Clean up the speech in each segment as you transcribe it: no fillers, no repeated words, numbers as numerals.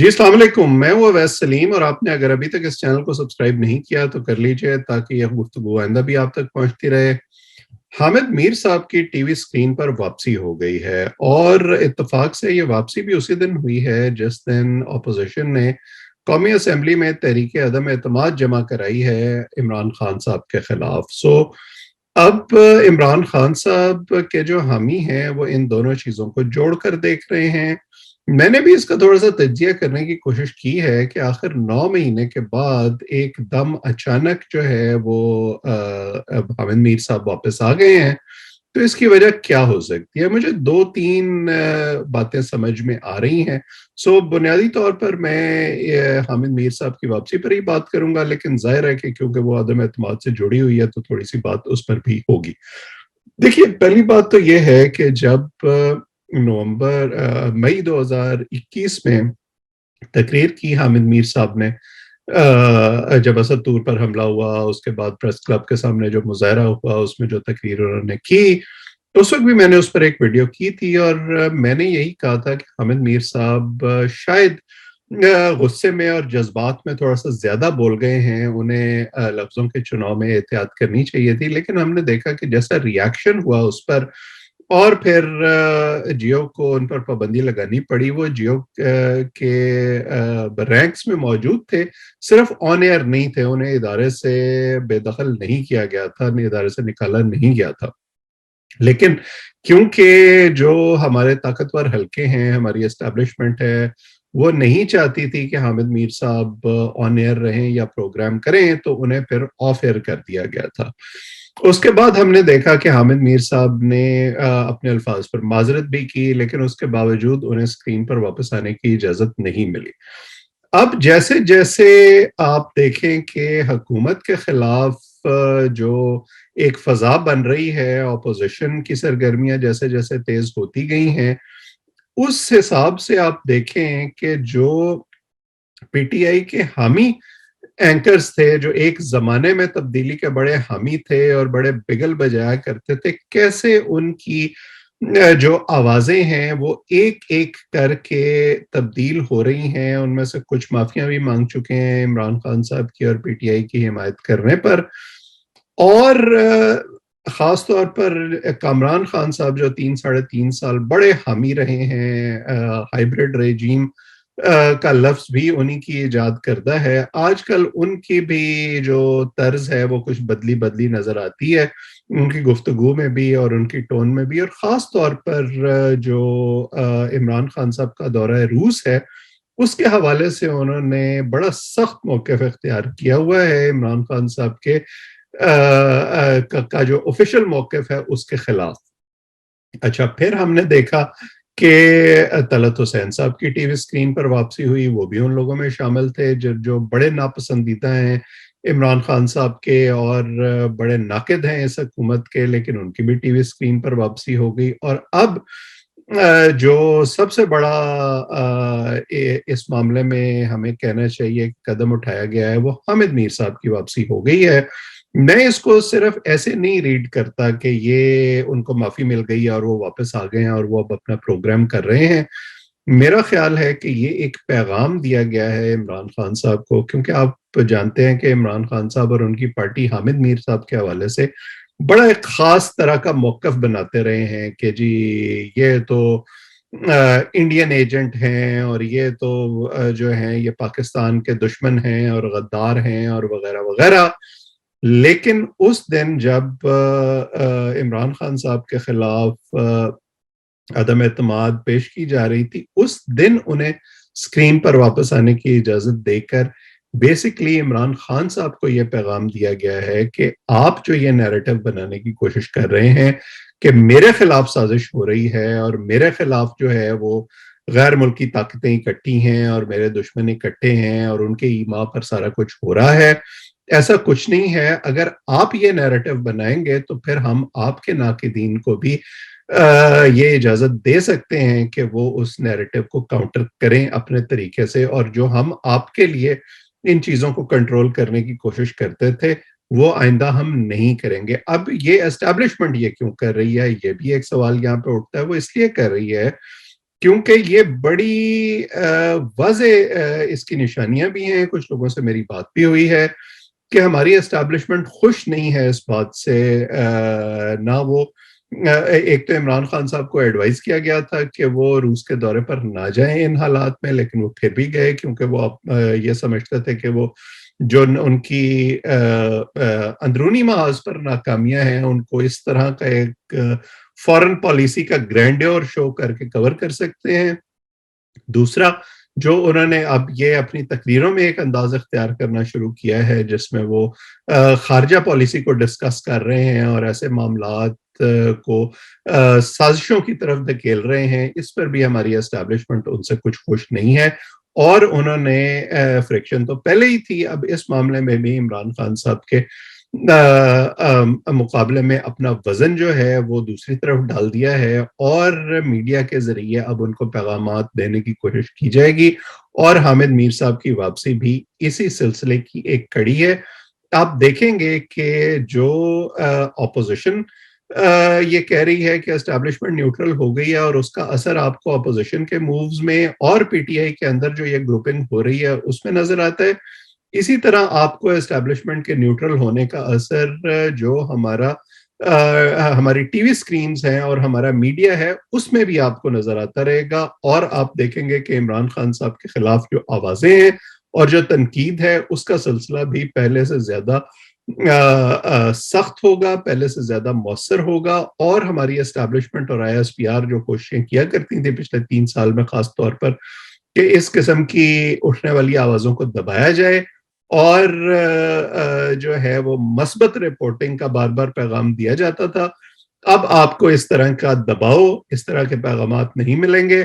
جی السلام علیکم، میں ہوں اویس سلیم، اور آپ نے اگر ابھی تک اس چینل کو سبسکرائب نہیں کیا تو کر لیجئے تاکہ یہ گفتگو آئندہ بھی آپ تک پہنچتی رہے۔ حامد میر صاحب کی ٹی وی سکرین پر واپسی ہو گئی ہے، اور اتفاق سے یہ واپسی بھی اسی دن ہوئی ہے جس دن اپوزیشن نے قومی اسمبلی میں تحریک عدم اعتماد جمع کرائی ہے عمران خان صاحب کے خلاف۔ اب عمران خان صاحب کے جو حامی ہیں وہ ان دونوں چیزوں کو جوڑ کر دیکھ رہے ہیں۔ میں نے بھی اس کا تھوڑا سا تجزیہ کرنے کی کوشش کی ہے کہ آخر 9 مہینے کے بعد ایک دم اچانک جو ہے وہ اب حامد میر صاحب واپس آ گئے ہیں، تو اس کی وجہ کیا ہو سکتی ہے؟ مجھے دو تین باتیں سمجھ میں آ رہی ہیں۔ بنیادی طور پر میں حامد میر صاحب کی واپسی پر ہی بات کروں گا، لیکن ظاہر ہے کہ کیونکہ وہ عدم اعتماد سے جڑی ہوئی ہے تو تھوڑی سی بات اس پر بھی ہوگی۔ دیکھیے، پہلی بات تو یہ ہے کہ جب مئی 2021 میں تقریر کی حامد میر صاحب نے، جب اسد طور پر حملہ ہوا، اس کے بعد پریس کلب کے سامنے جو مظاہرہ ہوا، اس میں جو تقریر انہوں نے کی، اس وقت بھی میں نے اس پر ایک ویڈیو کی تھی، اور میں نے یہی کہا تھا کہ حامد میر صاحب شاید غصے میں اور جذبات میں تھوڑا سا زیادہ بول گئے ہیں، انہیں لفظوں کے چناؤ میں احتیاط کرنی چاہیے تھی، لیکن ہم نے دیکھا کہ جیسا ریاکشن ہوا اس پر، اور پھر جیو کو ان پر پابندی لگانی پڑی۔ وہ جیو کے رینکس میں موجود تھے، صرف آن ایئر نہیں تھے، انہیں ادارے سے بے دخل نہیں کیا گیا تھا، ادارے سے نکالا نہیں گیا تھا۔ لیکن کیونکہ جو ہمارے طاقتور حلقے ہیں، ہماری اسٹیبلشمنٹ ہے، وہ نہیں چاہتی تھی کہ حامد میر صاحب آن ایئر رہیں یا پروگرام کریں، تو انہیں پھر آف ایئر کر دیا گیا تھا۔ اس کے بعد ہم نے دیکھا کہ حامد میر صاحب نے اپنے الفاظ پر معذرت بھی کی، لیکن اس کے باوجود انہیں سکرین پر واپس آنے کی اجازت نہیں ملی۔ اب جیسے جیسے آپ دیکھیں کہ حکومت کے خلاف جو ایک فضا بن رہی ہے، اپوزیشن کی سرگرمیاں جیسے جیسے تیز ہوتی گئی ہیں، اس حساب سے آپ دیکھیں کہ جو پی ٹی آئی کے حامی اینکرز تھے، جو ایک زمانے میں تبدیلی کے بڑے حامی تھے اور بڑے بگل بجایا کرتے تھے، کیسے ان کی جو آوازیں ہیں وہ ایک ایک کر کے تبدیل ہو رہی ہیں۔ ان میں سے کچھ معافیاں بھی مانگ چکے ہیں عمران خان صاحب کی اور پی ٹی آئی کی حمایت کرنے پر، اور خاص طور پر کامران خان صاحب جو 3 ساڑھے 3 سال بڑے حامی رہے ہیں، ہائیبرڈ ریجیم کا لفظ بھی انہی کی ایجاد کردہ ہے۔ آج کل ان کی بھی جو طرز ہے وہ کچھ بدلی بدلی نظر آتی ہے، ان کی گفتگو میں بھی اور ان کی ٹون میں بھی، اور خاص طور پر جو عمران خان صاحب کا دورہ روس ہے اس کے حوالے سے انہوں نے بڑا سخت موقف اختیار کیا ہوا ہے عمران خان صاحب کے کا جو آفیشیل موقف ہے اس کے خلاف۔ اچھا، پھر ہم نے دیکھا کہ طلعت حسین صاحب کی ٹی وی سکرین پر واپسی ہوئی، وہ بھی ان لوگوں میں شامل تھے جو بڑے ناپسندیدہ ہیں عمران خان صاحب کے اور بڑے ناقد ہیں اس حکومت کے، لیکن ان کی بھی ٹی وی سکرین پر واپسی ہو گئی۔ اور اب جو سب سے بڑا اس معاملے میں ہمیں کہنا چاہیے قدم اٹھایا گیا ہے، وہ حامد میر صاحب کی واپسی ہو گئی ہے۔ میں اس کو صرف ایسے نہیں ریڈ کرتا کہ یہ ان کو معافی مل گئی اور وہ واپس آ گئے ہیں اور وہ اب اپنا پروگرام کر رہے ہیں۔ میرا خیال ہے کہ یہ ایک پیغام دیا گیا ہے عمران خان صاحب کو، کیونکہ آپ جانتے ہیں کہ عمران خان صاحب اور ان کی پارٹی حامد میر صاحب کے حوالے سے بڑا ایک خاص طرح کا موقف بناتے رہے ہیں کہ جی یہ تو انڈین ایجنٹ ہیں، اور یہ تو جو ہیں یہ پاکستان کے دشمن ہیں اور غدار ہیں اور وغیرہ وغیرہ۔ لیکن اس دن جب عمران خان صاحب کے خلاف عدم اعتماد پیش کی جا رہی تھی، اس دن انہیں سکرین پر واپس آنے کی اجازت دے کر بیسیکلی عمران خان صاحب کو یہ پیغام دیا گیا ہے کہ آپ جو یہ نیریٹو بنانے کی کوشش کر رہے ہیں کہ میرے خلاف سازش ہو رہی ہے اور میرے خلاف جو ہے وہ غیر ملکی طاقتیں اکٹھی ہیں اور میرے دشمن اکٹھے ہیں اور ان کے ایما پر سارا کچھ ہو رہا ہے، ایسا کچھ نہیں ہے۔ اگر آپ یہ نیریٹو بنائیں گے تو پھر ہم آپ کے ناقدین کو بھی یہ اجازت دے سکتے ہیں کہ وہ اس نیریٹو کو کاؤنٹر کریں اپنے طریقے سے، اور جو ہم آپ کے لیے ان چیزوں کو کنٹرول کرنے کی کوشش کرتے تھے وہ آئندہ ہم نہیں کریں گے۔ اب یہ اسٹیبلشمنٹ یہ کیوں کر رہی ہے، یہ بھی ایک سوال یہاں پہ اٹھتا ہے۔ وہ اس لیے کر رہی ہے کیونکہ یہ بڑی واضح اس کی نشانیاں بھی ہیں. کچھ لوگوں سے میری بات بھی ہوئی ہے کہ ہماری اسٹیبلشمنٹ خوش نہیں ہے اس بات سے. نہ وہ ایک تو عمران خان صاحب کو ایڈوائز کیا گیا تھا کہ وہ روس کے دورے پر نہ جائیں ان حالات میں، لیکن وہ پھر بھی گئے کیونکہ وہ یہ سمجھتے تھے کہ وہ جو ان کی اندرونی محاذ پر ناکامیاں ہیں ان کو اس طرح کا ایک فورن پالیسی کا گرینڈیور شو کر کے کور کر سکتے ہیں. دوسرا جو انہوں نے اب یہ اپنی تقریروں میں ایک انداز اختیار کرنا شروع کیا ہے جس میں وہ خارجہ پالیسی کو ڈسکس کر رہے ہیں اور ایسے معاملات کو سازشوں کی طرف دھکیل رہے ہیں، اس پر بھی ہماری اسٹیبلشمنٹ ان سے کچھ خوش نہیں ہے. اور انہوں نے فریکشن تو پہلے ہی تھی، اب اس معاملے میں بھی عمران خان صاحب کے مقابلے میں اپنا وزن جو ہے وہ دوسری طرف ڈال دیا ہے، اور میڈیا کے ذریعے اب ان کو پیغامات دینے کی کوشش کی جائے گی. اور حامد میر صاحب کی واپسی بھی اسی سلسلے کی ایک کڑی ہے. آپ دیکھیں گے کہ جو اپوزیشن یہ کہہ رہی ہے کہ اسٹیبلشمنٹ نیوٹرل ہو گئی ہے، اور اس کا اثر آپ کو اپوزیشن کے مووز میں اور پی ٹی آئی کے اندر جو یہ گروپنگ ہو رہی ہے اس میں نظر آتا ہے. اسی طرح آپ کو اسٹیبلشمنٹ کے نیوٹرل ہونے کا اثر جو ہماری ٹی وی سکرینز ہیں اور ہمارا میڈیا ہے اس میں بھی آپ کو نظر آتا رہے گا. اور آپ دیکھیں گے کہ عمران خان صاحب کے خلاف جو آوازیں ہیں اور جو تنقید ہے اس کا سلسلہ بھی پہلے سے زیادہ سخت ہوگا، پہلے سے زیادہ مؤثر ہوگا. اور ہماری اسٹیبلشمنٹ اور آئی ایس پی آر جو کوششیں کیا کرتی تھیں پچھلے 3 سال میں خاص طور پر کہ اس قسم کی اٹھنے والی آوازوں کو دبایا جائے اور جو ہے وہ مثبت رپورٹنگ کا بار بار پیغام دیا جاتا تھا، اب آپ کو اس طرح کا دباؤ، اس طرح کے پیغامات نہیں ملیں گے.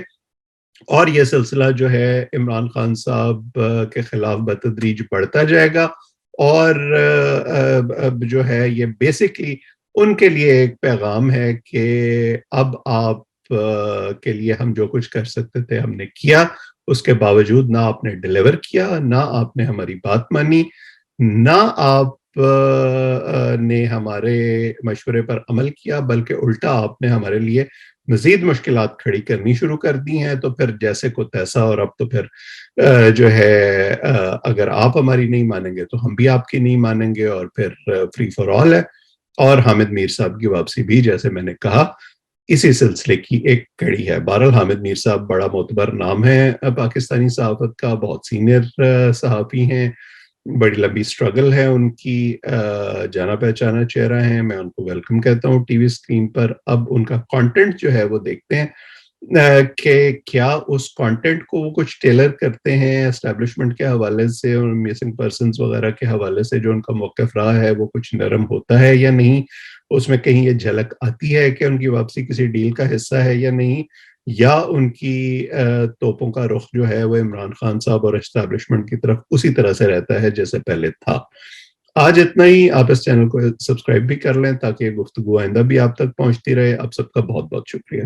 اور یہ سلسلہ جو ہے عمران خان صاحب کے خلاف بتدریج بڑھتا جائے گا. اور جو ہے یہ بیسکلی ان کے لیے ایک پیغام ہے کہ اب آپ کے لیے ہم جو کچھ کر سکتے تھے ہم نے کیا، اس کے باوجود نہ آپ نے ڈیلیور کیا، نہ آپ نے ہماری بات مانی، نہ آپ نے ہمارے مشورے پر عمل کیا، بلکہ الٹا آپ نے ہمارے لیے مزید مشکلات کھڑی کرنی شروع کر دی ہیں. تو پھر جیسے کو تیسا، اور اب تو پھر جو ہے اگر آپ ہماری نہیں مانیں گے تو ہم بھی آپ کی نہیں مانیں گے، اور پھر فری فار آل ہے. اور حامد میر صاحب کی واپسی بھی جیسے میں نے کہا اسی سلسلے کی ایک کڑی ہے. بہرحال حامد میر صاحب بڑا معتبر نام ہے پاکستانی صحافت کا، بہت سینئر صحافی ہیں، بڑی لمبی سٹرگل ہے ان کی، جانا پہچانا چہرہ ہیں. میں ان کو ویلکم کہتا ہوں ٹی وی سکرین پر. اب ان کا کانٹینٹ جو ہے وہ دیکھتے ہیں کہ کیا اس کانٹینٹ کو وہ کچھ ٹیلر کرتے ہیں اسٹیبلشمنٹ کے حوالے سے اور مسنگ پرسنز وغیرہ کے حوالے سے. جو ان کا موقف رہا ہے وہ کچھ نرم ہوتا ہے یا نہیں، اس میں کہیں یہ جھلک آتی ہے کہ ان کی واپسی کسی ڈیل کا حصہ ہے یا نہیں، یا ان کی توپوں کا رخ جو ہے وہ عمران خان صاحب اور اسٹیبلشمنٹ کی طرف اسی طرح سے رہتا ہے جیسے پہلے تھا. آج اتنا ہی. آپ اس چینل کو سبسکرائب بھی کر لیں تاکہ یہ گفتگو آئندہ بھی آپ تک پہنچتی رہے. آپ سب کا بہت بہت شکریہ.